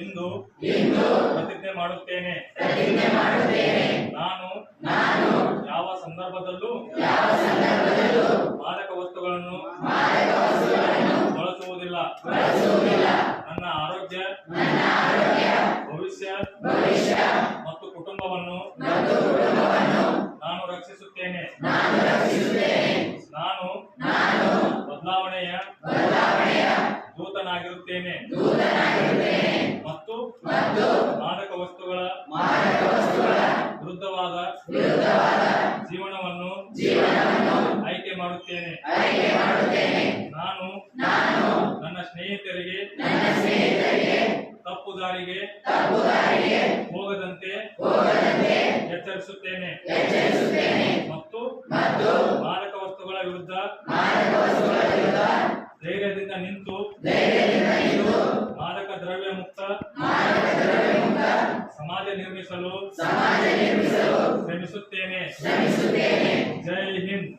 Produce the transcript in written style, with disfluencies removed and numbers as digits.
ಇಂದು ಪ್ರತಿಜ್ಞೆ ಮಾಡುತ್ತೇನೆ. ನಾನು ಯಾವ ಸಂದರ್ಭದಲ್ಲೂ ಮಾದಕ ವಸ್ತುಗಳನ್ನು ಬಳಸುವುದಿಲ್ಲ. ನನ್ನ ಆರೋಗ್ಯ, ಭವಿಷ್ಯ ಮತ್ತು ಕುಟುಂಬವನ್ನು ನಾನು ರಕ್ಷಿಸುತ್ತೇನೆ. ನಾನು ಬದಲಾವಣೆಯ ದೂತನಾಗಿರುತ್ತೇನೆ ಮತ್ತು ಮಾದಕ ವಸ್ತುಗಳ ವಿರುದ್ಧವಾದ ಜೀವನವನ್ನು ಆಯ್ಕೆ ಮಾಡುತ್ತೇನೆ. ನಾನು ನನ್ನ ಸ್ನೇಹಿತರಿಗೆ ತಪ್ಪು ದಾರಿಗೆ ಹೋಗದಂತೆ ಎಚ್ಚರಿಸುತ್ತೇನೆ ಮತ್ತು ಮಾದಕ ವಸ್ತುಗಳ ವಿರುದ್ಧ ಧೈರ್ಯದಿಂದ ನಿಂತು ಮಾದಕ ದ್ರವ್ಯ ಮುಕ್ತ ಸಮಾಜ ನಿರ್ಮಿಸಲು ಶ್ರಮಿಸುತ್ತೇನೆ. ಜೈ ಹಿಂದ್.